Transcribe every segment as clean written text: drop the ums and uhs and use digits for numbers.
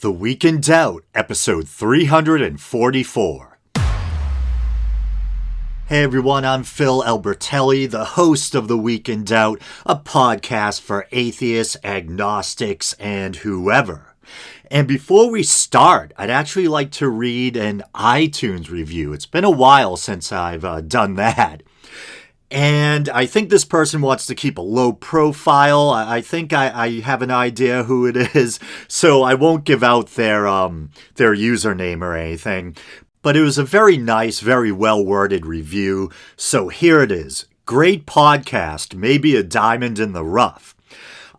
The Week in Doubt, episode 344. Hey everyone, I'm Phil Albertelli, the host of The Week in Doubt, a podcast for atheists, agnostics, and whoever. And before we start, I'd actually like to read an iTunes review. It's been a while since I've done that. And I think this person wants to keep a low profile. I think I have an idea who it is, so I won't give out their username or anything. But it was a very nice, very well-worded review, so here it is. Great podcast, maybe a diamond in the rough.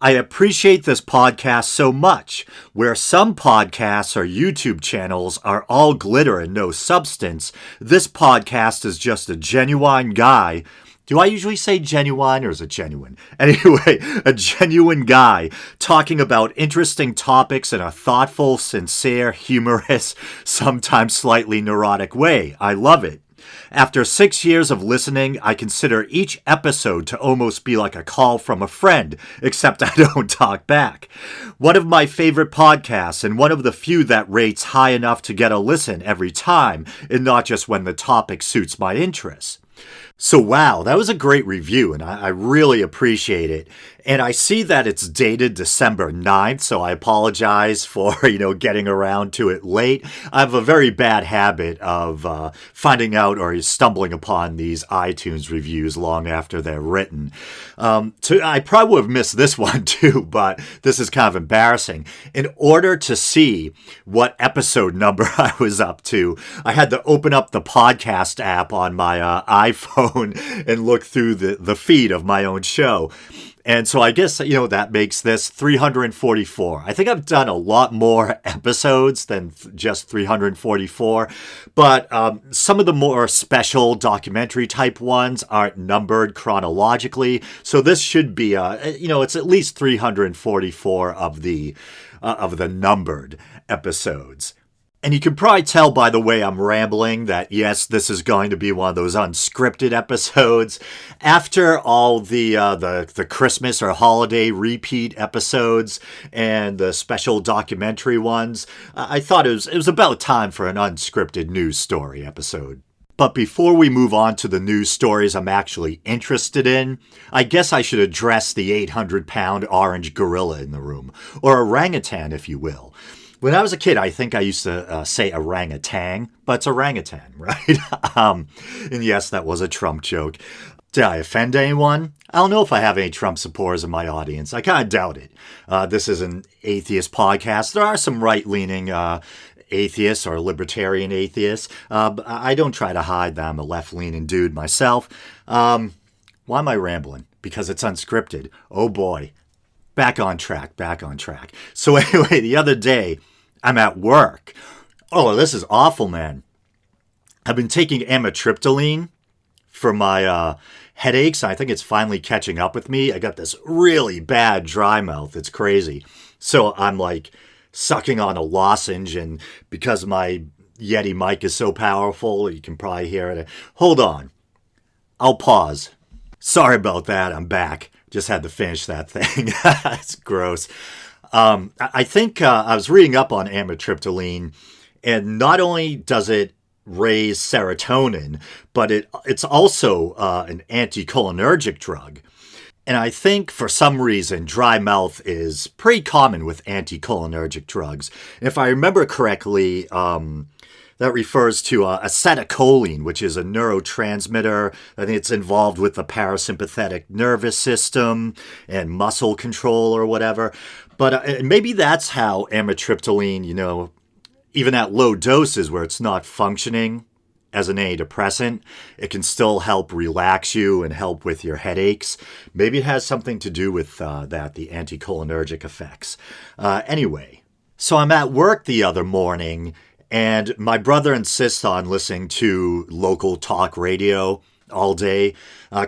I appreciate this podcast so much. Where some podcasts or YouTube channels are all glitter and no substance, this podcast is just a genuine guy. Do I usually say genuine or is it genuine? Anyway, a genuine guy talking about interesting topics in a thoughtful, sincere, humorous, sometimes slightly neurotic way. I love it. After 6 years of listening, I consider each episode to almost be like a call from a friend, except I don't talk back. One of my favorite podcasts and one of the few that rates high enough to get a listen every time, and not just when the topic suits my interests. So wow, that was a great review, and I really appreciate it. And I see that it's dated December 9th, so I apologize for, getting around to it late. I have a very bad habit of finding out or stumbling upon these iTunes reviews long after they're written. I probably would have missed this one too, but this is kind of embarrassing. In order to see what episode number I was up to, I had to open up the podcast app on my iPhone and look through the feed of my own show. And so I guess, that makes this 344. I think I've done a lot more episodes than just 344, but some of the more special documentary type ones aren't numbered chronologically. So this should be, it's at least 344 of the numbered episodes. And you can probably tell by the way I'm rambling that, yes, this is going to be one of those unscripted episodes. After all the Christmas or holiday repeat episodes and the special documentary ones, I thought it was about time for an unscripted news story episode. But before we move on to the news stories I'm actually interested in, I guess I should address the 800-pound orange gorilla in the room, or orangutan, if you will. When I was a kid, I think I used to say orangutan, but it's orangutan, right? And yes, that was a Trump joke. Did I offend anyone? I don't know if I have any Trump supporters in my audience. I kind of doubt it. This is an atheist podcast. There are some right-leaning atheists or libertarian atheists. I don't try to hide that I'm a left-leaning dude myself. Why am I rambling? Because it's unscripted. Oh boy. Back on track. So anyway, the other day, I'm at work. Oh, this is awful, man. I've been taking amitriptyline for my headaches. I think it's finally catching up with me. I got this really bad dry mouth. It's crazy. So I'm like sucking on a lozenge, and because my Yeti mic is so powerful, you can probably hear it. Hold on. I'll pause. Sorry about that. I'm back. Just had to finish that thing. It's gross. I think I was reading up on amitriptyline, and not only does it raise serotonin, but it's also an anticholinergic drug. And I think for some reason, dry mouth is pretty common with anticholinergic drugs. And if I remember correctly, that refers to acetylcholine, which is a neurotransmitter. I think it's involved with the parasympathetic nervous system and muscle control or whatever. But maybe that's how amitriptyline, even at low doses where it's not functioning as an antidepressant, it can still help relax you and help with your headaches. Maybe it has something to do with that, the anticholinergic effects. Anyway, so I'm at work the other morning, and my brother insists on listening to local talk radio all day.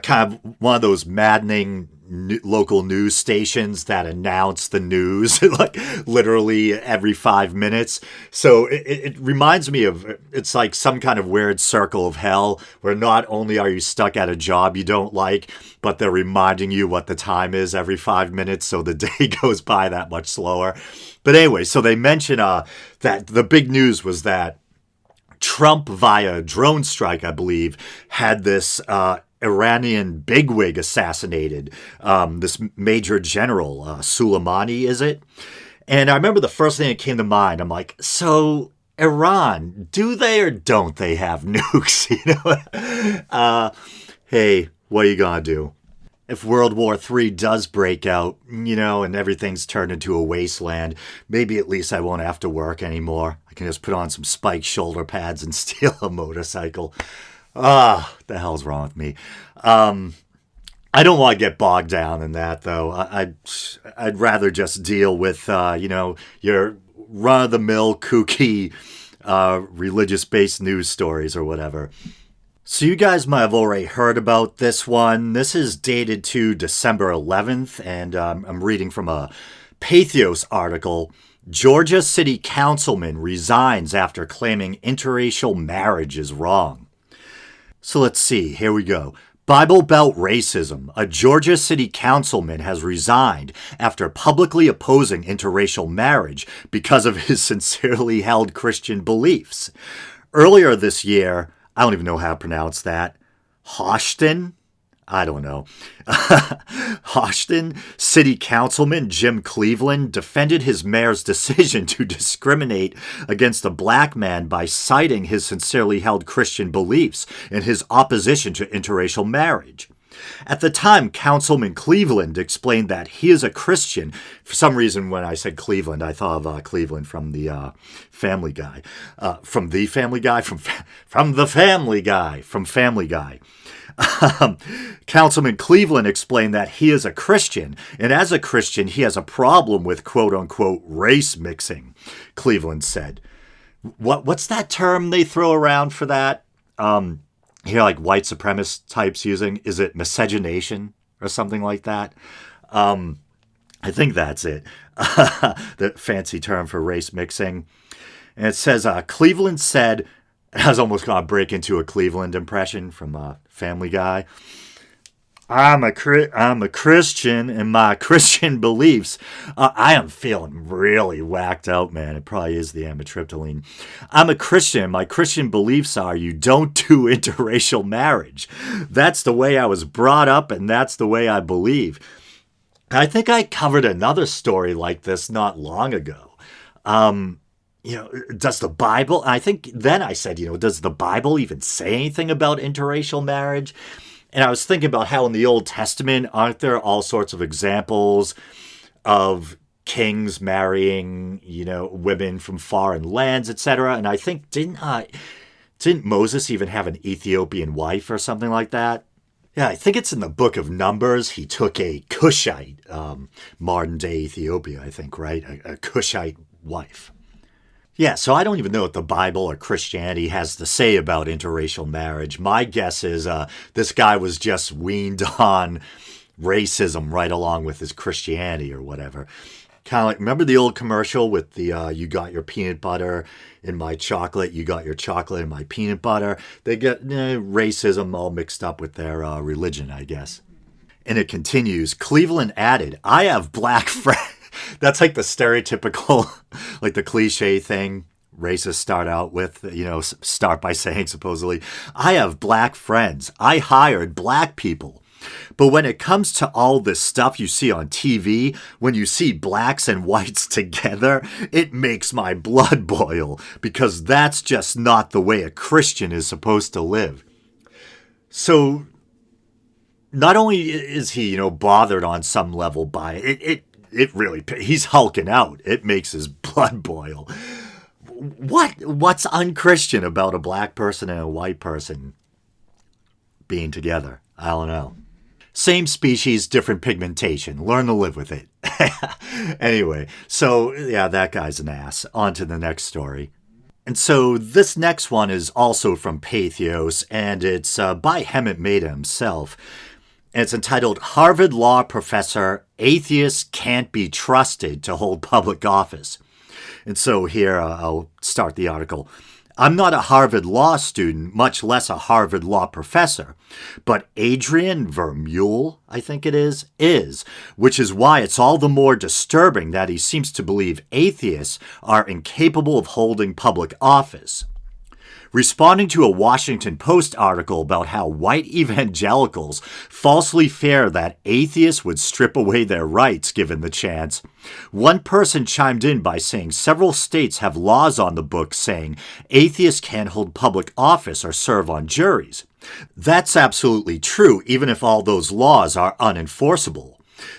Kind of one of those maddening local news stations that announce the news like literally every 5 minutes. So it reminds me of, it's like some kind of weird circle of hell where not only are you stuck at a job you don't like, but they're reminding you what the time is every 5 minutes, so the day goes by that much slower. But anyway, so they mention that the big news was that Trump, via drone strike, I believe, had this Iranian bigwig assassinated, this Major General Soleimani, is it? And I remember the first thing that came to mind, I'm like, so Iran, do they or don't they have nukes? Hey, what are you gonna do? If World War III does break out, and everything's turned into a wasteland, maybe at least I won't have to work anymore. I can just put on some spiked shoulder pads and steal a motorcycle. The hell's wrong with me? I don't want to get bogged down in that, though. I'd rather just deal with, your run-of-the-mill, kooky, religious-based news stories or whatever. So you guys might have already heard about this one. This is dated to December 11th, and I'm reading from a Pathos article. Georgia City Councilman resigns after claiming interracial marriage is wrong. So let's see, here we go. Bible Belt racism. A Georgia City Councilman has resigned after publicly opposing interracial marriage because of his sincerely held Christian beliefs. Earlier this year, I don't even know how to pronounce that. Hoshton? I don't know. Hoshton City Councilman Jim Cleveland defended his mayor's decision to discriminate against a black man by citing his sincerely held Christian beliefs and his opposition to interracial marriage. At the time, Councilman Cleveland explained that he is a Christian. For some reason, when I said Cleveland, I thought of Cleveland from the Family Guy. From the Family Guy? From the Family Guy. From Family Guy. Councilman Cleveland explained that he is a Christian, and as a Christian, he has a problem with quote-unquote race mixing, Cleveland said. What's that term they throw around for that? Like white supremacist types using? Is it miscegenation or something like that? I think that's it. The fancy term for race mixing. And it says, Cleveland said, I was almost going to break into a Cleveland impression from Family Guy. I'm a Christian, and my Christian beliefs. I am feeling really whacked out, man. It probably is the amitriptyline. I'm a Christian, and my Christian beliefs are you don't do interracial marriage. That's the way I was brought up, and that's the way I believe. I think I covered another story like this not long ago. Does the Bible, I think then I said, does the Bible even say anything about interracial marriage? And I was thinking about how in the Old Testament, aren't there all sorts of examples of kings marrying, women from foreign lands, etc.? And I think, didn't Moses even have an Ethiopian wife or something like that? Yeah, I think it's in the book of Numbers. He took a Cushite, modern-day Ethiopia, I think, right? A Cushite wife. Yeah, so I don't even know what the Bible or Christianity has to say about interracial marriage. My guess is this guy was just weaned on racism right along with his Christianity or whatever. Kind of like, remember the old commercial with the you got your peanut butter in my chocolate, you got your chocolate in my peanut butter? They get racism all mixed up with their religion, I guess. And it continues, Cleveland added, I have black friends. That's like the stereotypical, like the cliche thing racists start out with, start by saying supposedly, I have black friends. I hired black people. But when it comes to all this stuff you see on TV, when you see blacks and whites together, it makes my blood boil because that's just not the way a Christian is supposed to live. So not only is he, bothered on some level by it, it really, he's hulking out. It makes his blood boil. What's unchristian about a black person and a white person being together? I don't know. Same species, different pigmentation. Learn to live with it. Anyway, so yeah, that guy's an ass. On to the next story. And so this next one is also from Pathos, and it's by Hemant Mehta himself. And it's entitled Harvard Law Professor, Atheists Can't Be Trusted to Hold Public Office. And so here I'll start the article. I'm not a Harvard Law student, much less a Harvard Law professor, but Adrian Vermeule, I think it is, which is why it's all the more disturbing that he seems to believe atheists are incapable of holding public office. Responding to a Washington Post article about how white evangelicals falsely fear that atheists would strip away their rights given the chance, one person chimed in by saying several states have laws on the books saying atheists can't hold public office or serve on juries. That's absolutely true, even if all those laws are unenforceable.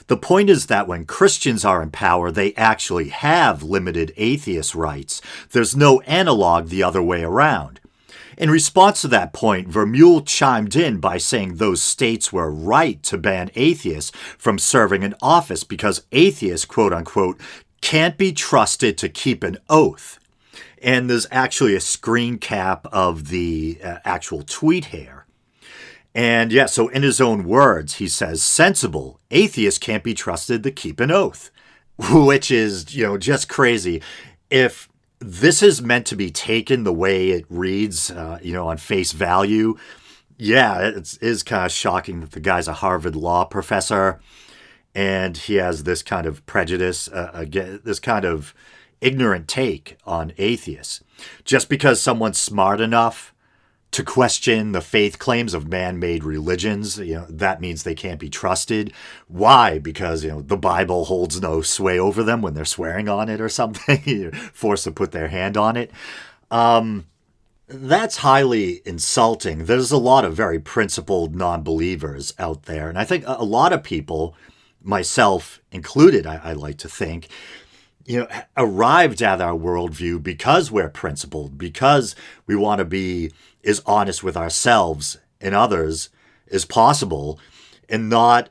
The point is that when Christians are in power, they actually have limited atheist rights. There's no analog the other way around. In response to that point, Vermeule chimed in by saying those states were right to ban atheists from serving in office because atheists, quote unquote, can't be trusted to keep an oath. And there's actually a screen cap of the actual tweet here. And yeah, so in his own words, he says, sensible, atheists can't be trusted to keep an oath, which is, just crazy. If this is meant to be taken the way it reads, on face value, yeah, it is kind of shocking that the guy's a Harvard Law professor and he has this kind of prejudice, this kind of ignorant take on atheists. Just because someone's smart enough to question the faith claims of man-made religions, that means they can't be trusted. Why? Because, the Bible holds no sway over them when they're swearing on it or something. You're forced to put their hand on it. That's highly insulting. There's a lot of very principled non-believers out there. And I think a lot of people, myself included, I like to think, arrived at our worldview because we're principled, because we want to be as honest with ourselves and others as possible and not,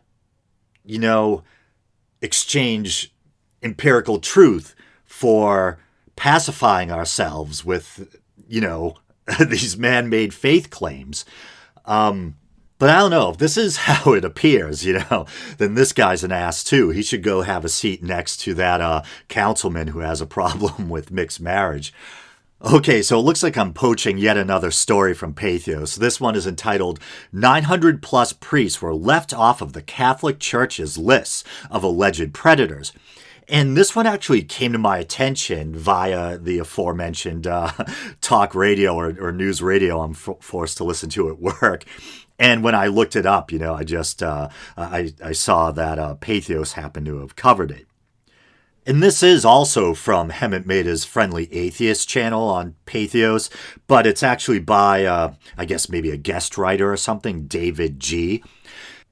exchange empirical truth for pacifying ourselves with, these man-made faith claims. But I don't know, if this is how it appears, then this guy's an ass too. He should go have a seat next to that councilman who has a problem with mixed marriage. Okay, so it looks like I'm poaching yet another story from Pathos. This one is entitled 900 plus priests were left off of the Catholic Church's lists of alleged predators. And this one actually came to my attention via the aforementioned talk radio or news radio I'm forced to listen to at work. And when I looked it up, I just I saw that Pathos happened to have covered it. And this is also from Hemant Mehta's Friendly Atheist channel on Pathos, but it's actually by, I guess maybe a guest writer or something, David G.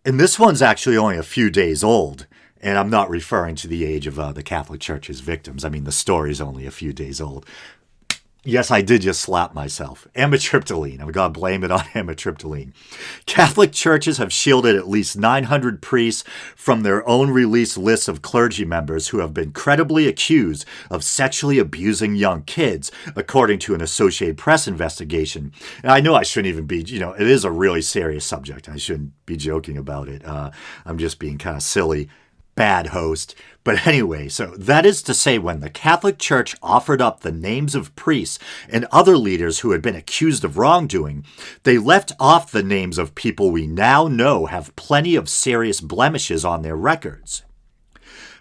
And this one's actually only a few days old, and I'm not referring to the age of the Catholic Church's victims. I mean, the story's only a few days old. Yes, I did just slap myself. Amitriptyline. I've got to blame it on amitriptyline. Catholic churches have shielded at least 900 priests from their own released lists of clergy members who have been credibly accused of sexually abusing young kids, according to an Associated Press investigation. And I know I shouldn't even be, it is a really serious subject. I shouldn't be joking about it. I'm just being kind of silly. Bad host. But anyway, so that is to say, when the Catholic Church offered up the names of priests and other leaders who had been accused of wrongdoing, they left off the names of people we now know have plenty of serious blemishes on their records.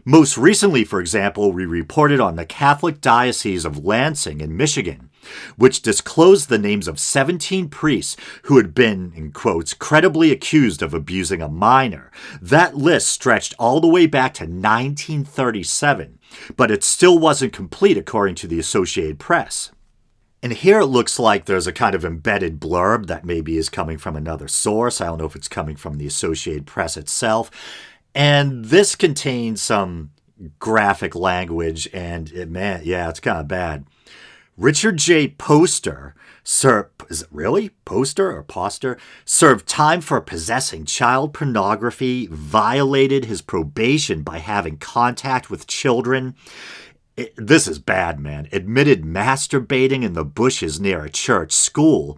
Most recently, for example, we reported on the Catholic Diocese of Lansing in Michigan, which disclosed the names of 17 priests who had been, in quotes, credibly accused of abusing a minor. That list stretched all the way back to 1937, but it still wasn't complete according to the Associated Press. And here it looks like there's a kind of embedded blurb that maybe is coming from another source. I don't know if it's coming from the Associated Press itself. And this contains some graphic language, and it's kind of bad. Richard J. Poster served time for possessing child pornography, violated his probation by having contact with children. This is bad, man. Admitted masturbating in the bushes near a church school,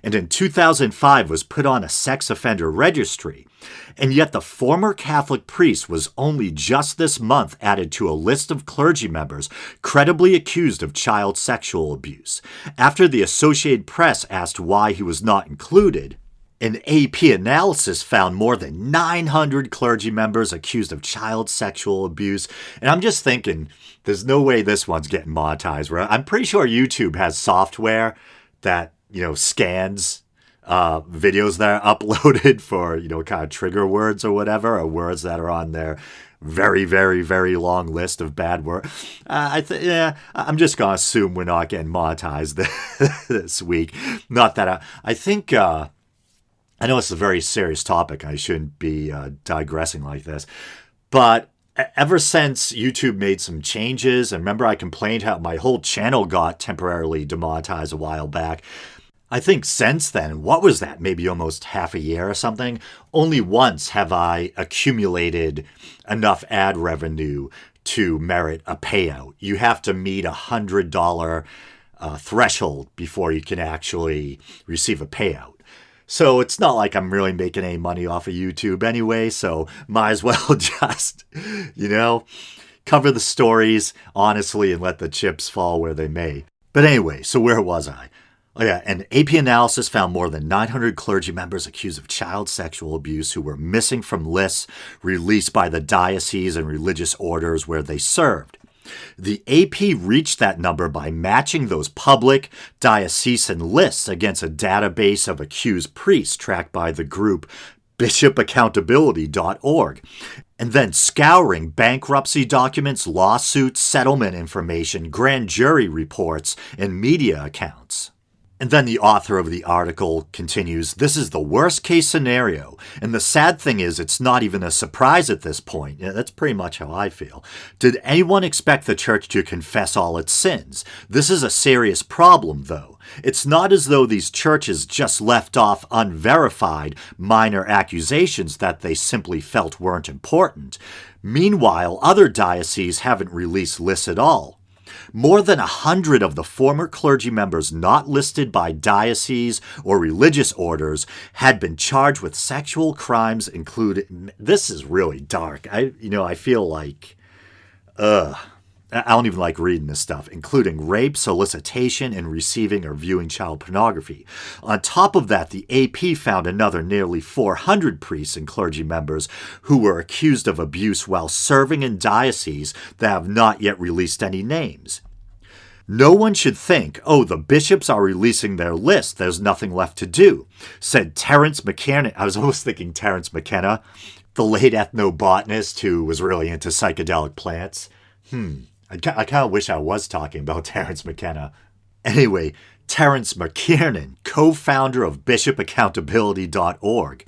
and in 2005 was put on a sex offender registry. And yet the former Catholic priest was only just this month added to a list of clergy members credibly accused of child sexual abuse. After the Associated Press asked why he was not included, an AP analysis found more than 900 clergy members accused of child sexual abuse. And I'm just thinking, there's no way this one's getting monetized. Right? I'm pretty sure YouTube has software that, scans videos that are uploaded for, kind of trigger words or whatever, or words that are on their very, very, very long list of bad words. I'm just going to assume we're not getting monetized this week. Not that I think, I know it's a very serious topic. I shouldn't be digressing like this. But ever since YouTube made some changes, and remember I complained how my whole channel got temporarily demonetized a while back, I think since then, what was that, maybe almost half a year or something? Only once have I accumulated enough ad revenue to merit a payout. You have to meet $100 threshold before you can actually receive a payout. So it's not like I'm really making any money off of YouTube anyway, so might as well just, cover the stories honestly and let the chips fall where they may. But anyway, so where was I? Oh yeah, an AP analysis found more than 900 clergy members accused of child sexual abuse who were missing from lists released by the diocese and religious orders where they served. The AP reached that number by matching those public diocesan lists against a database of accused priests tracked by the group bishopaccountability.org, and then scouring bankruptcy documents, lawsuits, settlement information, grand jury reports, and media accounts. And then the author of the article continues, this is the worst case scenario. And the sad thing is, it's not even a surprise at this point. Yeah, that's pretty much how I feel. Did anyone expect the church to confess all its sins? This is a serious problem, though. It's not as though these churches just left off unverified minor accusations that they simply felt weren't important. Meanwhile, other dioceses haven't released lists at all. More than 100 of the former clergy members not listed by diocese or religious orders had been charged with sexual crimes, including... This is really dark. I feel like... I don't even like reading this stuff, including rape, solicitation, and receiving or viewing child pornography. On top of that, the AP found another nearly 400 priests and clergy members who were accused of abuse while serving in dioceses that have not yet released any names. No one should think, the bishops are releasing their list, there's nothing left to do, said Terence McKenna. I was almost thinking Terence McKenna, the late ethnobotanist who was really into psychedelic plants. I kind of wish I was talking about Terence McKenna. Anyway, Terence McKiernan, co-founder of bishopaccountability.org.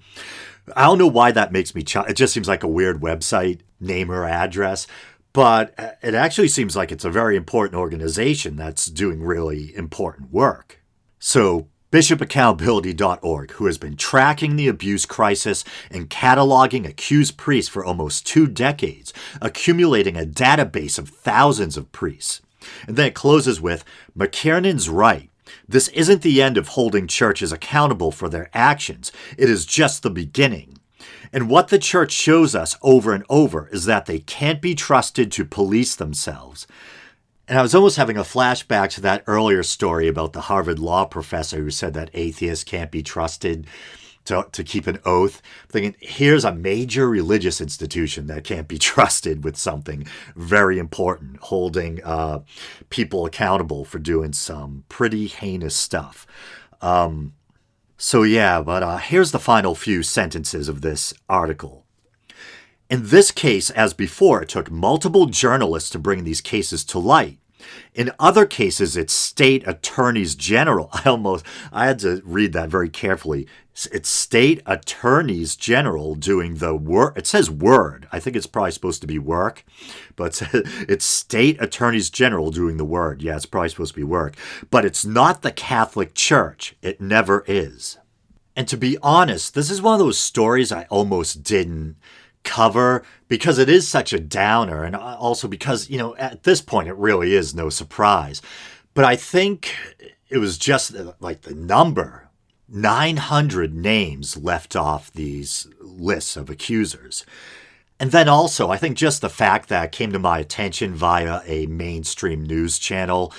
I don't know why that makes me it just seems like a weird website name or address, but it actually seems like it's a very important organization that's doing really important work. So, bishopaccountability.org, who has been tracking the abuse crisis and cataloging accused priests for almost 2 decades, accumulating a database of thousands of priests. And then it closes with, McKiernan's right. This isn't the end of holding churches accountable for their actions. It is just the beginning. And what the church shows us over and over is that they can't be trusted to police themselves. And I was almost having a flashback to that earlier story about the Harvard law professor who said that atheists can't be trusted to keep an oath. I'm thinking, here's a major religious institution that can't be trusted with something very important, holding people accountable for doing some pretty heinous stuff. But here's the final few sentences of this article. In this case, as before, it took multiple journalists to bring these cases to light. In other cases, it's state attorneys general. I had to read that very carefully. It's state attorneys general doing the work. It says word. I think it's probably supposed to be work, but it's state attorneys general doing the word. Yeah, it's probably supposed to be work, but it's not the Catholic Church. It never is. And to be honest, this is one of those stories I almost didn't cover because it is such a downer, and also because, at this point it really is no surprise. But I think it was just like the number 900 names left off these lists of accusers. And then also, I think just the fact that came to my attention via a mainstream news channel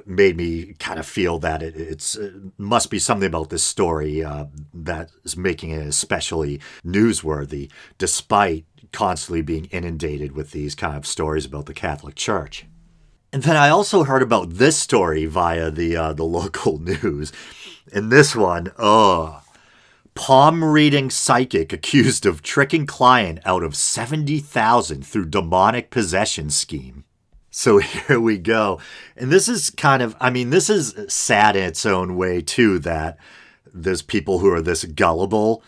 made me kind of feel that it must be something about this story that is making it especially newsworthy, despite constantly being inundated with these kind of stories about the Catholic Church. And then I also heard about this story via the local news. And this one, palm reading psychic accused of tricking client out of $70,000 through demonic possession scheme. So here we go. And this is this is sad in its own way too, that there's people who are this gullible.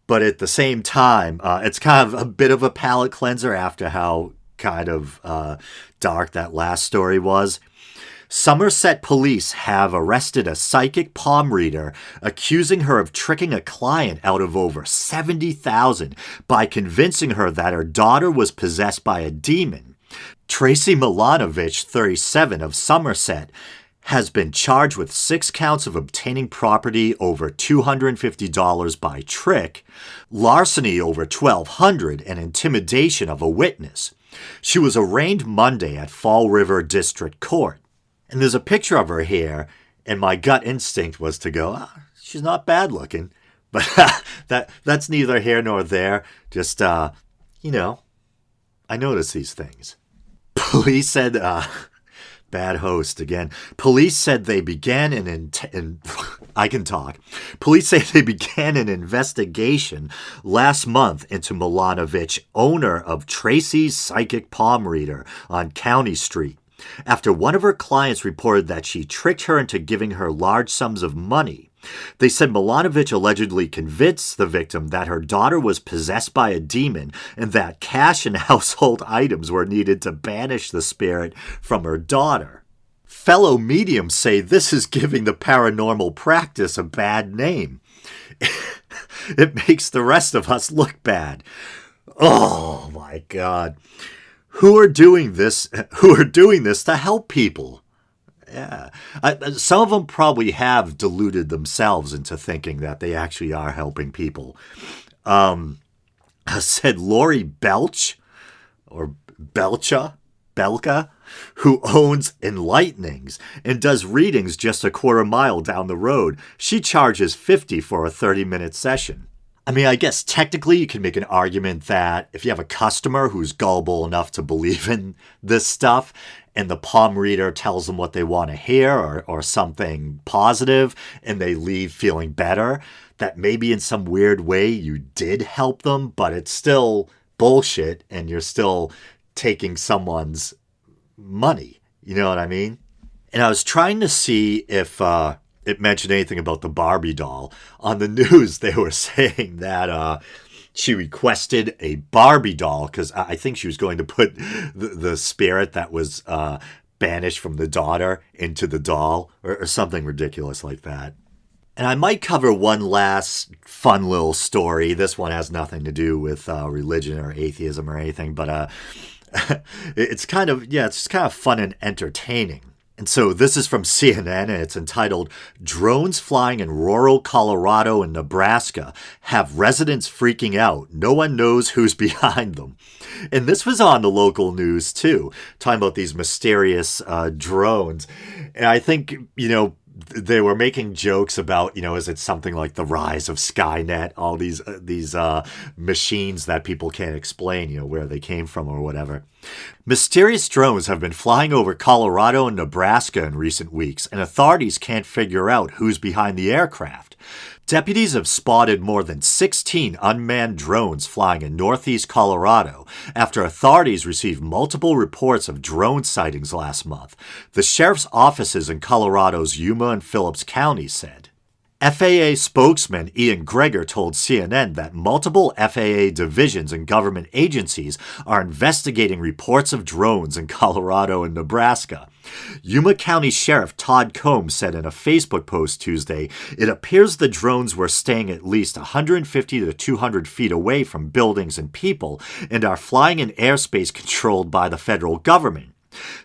But at the same time, it's kind of a bit of a palate cleanser after how kind of dark that last story was. Somerset police have arrested a psychic palm reader accusing her of tricking a client out of over $70,000 by convincing her that her daughter was possessed by a demon. Tracy Milanovich, 37, of Somerset, has been charged with 6 counts of obtaining property over $250 by trick, larceny over $1,200, and intimidation of a witness. She was arraigned Monday at Fall River District Court. And there's a picture of her here, and my gut instinct was to go, she's not bad looking. But that's neither here nor there. Just, I notice these things. Police said, bad host again. Police said they began I can talk. Police say they began an investigation last month into Milanovich, owner of Tracy's Psychic Palm Reader on County Street, after one of her clients reported that she tricked her into giving her large sums of money. They said Milanovich allegedly convinced the victim that her daughter was possessed by a demon and that cash and household items were needed to banish the spirit from her daughter. Fellow mediums say this is giving the paranormal practice a bad name. It makes the rest of us look bad. Oh my God. Who are doing this to help people? Yeah. Some of them probably have deluded themselves into thinking that they actually are helping people. Said Lori Belch, or Belka, who owns Enlightenings and does readings just a quarter mile down the road. She charges $50 for a 30-minute session. I mean, I guess technically you can make an argument that if you have a customer who's gullible enough to believe in this stuff and the palm reader tells them what they want to hear or something positive and they leave feeling better, that maybe in some weird way you did help them, but it's still bullshit and you're still taking someone's money. You know what I mean? And I was trying to see if it mentioned anything about the Barbie doll. On the news, they were saying that she requested a Barbie doll because I think she was going to put the spirit that was banished from the daughter into the doll or something ridiculous like that. And I might cover one last fun little story. This one has nothing to do with religion or atheism or anything, but it's kind of fun and entertaining. And so this is from CNN, and it's entitled, Drones Flying in Rural Colorado and Nebraska Have Residents Freaking Out. No one knows who's behind them. And this was on the local news, too, talking about these mysterious drones. And I think, they were making jokes about, is it something like the rise of Skynet, all these machines that people can't explain, where they came from or whatever. Mysterious drones have been flying over Colorado and Nebraska in recent weeks, and authorities can't figure out who's behind the aircraft. Deputies have spotted more than 16 unmanned drones flying in northeast Colorado after authorities received multiple reports of drone sightings last month, the sheriff's offices in Colorado's Yuma and Phillips counties said. FAA spokesman Ian Greger told CNN that multiple FAA divisions and government agencies are investigating reports of drones in Colorado and Nebraska. Yuma County Sheriff Todd Combs said in a Facebook post Tuesday, it appears the drones were staying at least 150 to 200 feet away from buildings and people and are flying in airspace controlled by the federal government.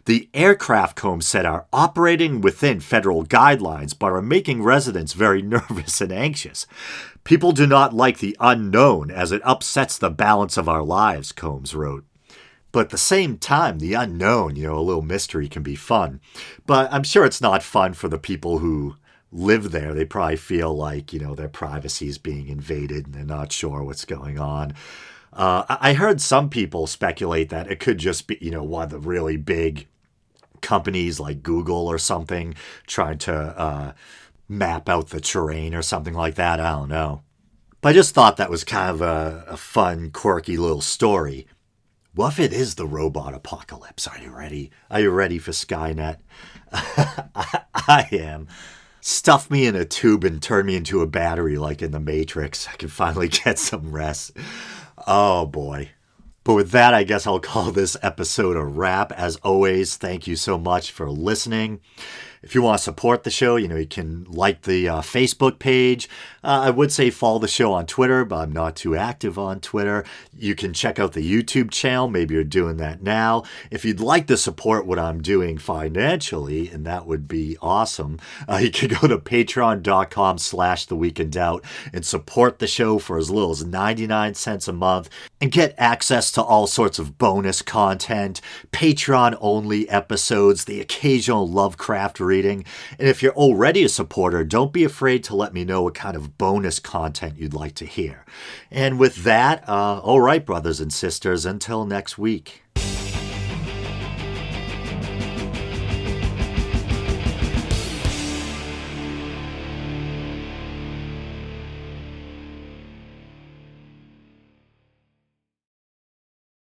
The aircraft, Combs said, are operating within federal guidelines but are making residents very nervous and anxious. People do not like the unknown as it upsets the balance of our lives, Combs wrote. But at the same time, the unknown, a little mystery can be fun. But I'm sure it's not fun for the people who live there. They probably feel like, their privacy is being invaded and they're not sure what's going on. I heard some people speculate that it could just be, one of the really big companies like Google or something trying to map out the terrain or something like that. I don't know. But I just thought that was kind of a fun, quirky little story. What if it is the robot apocalypse? Are you ready? Are you ready for Skynet? I am. Stuff me in a tube and turn me into a battery like in the Matrix. I can finally get some rest. Oh boy. But with that, I guess I'll call this episode a wrap. As always, thank you so much for listening. If you want to support the show, you can like the Facebook page. I would say follow the show on Twitter, but I'm not too active on Twitter. You can check out the YouTube channel. Maybe you're doing that now. If you'd like to support what I'm doing financially, and that would be awesome, you can go to patreon.com/theweekindoubt and support the show for as little as 99 cents a month and get access to all sorts of bonus content, Patreon-only episodes, the occasional Lovecraft reading. And if you're already a supporter, don't be afraid to let me know what kind of bonus content you'd like to hear. And with that, all right, brothers and sisters, until next week.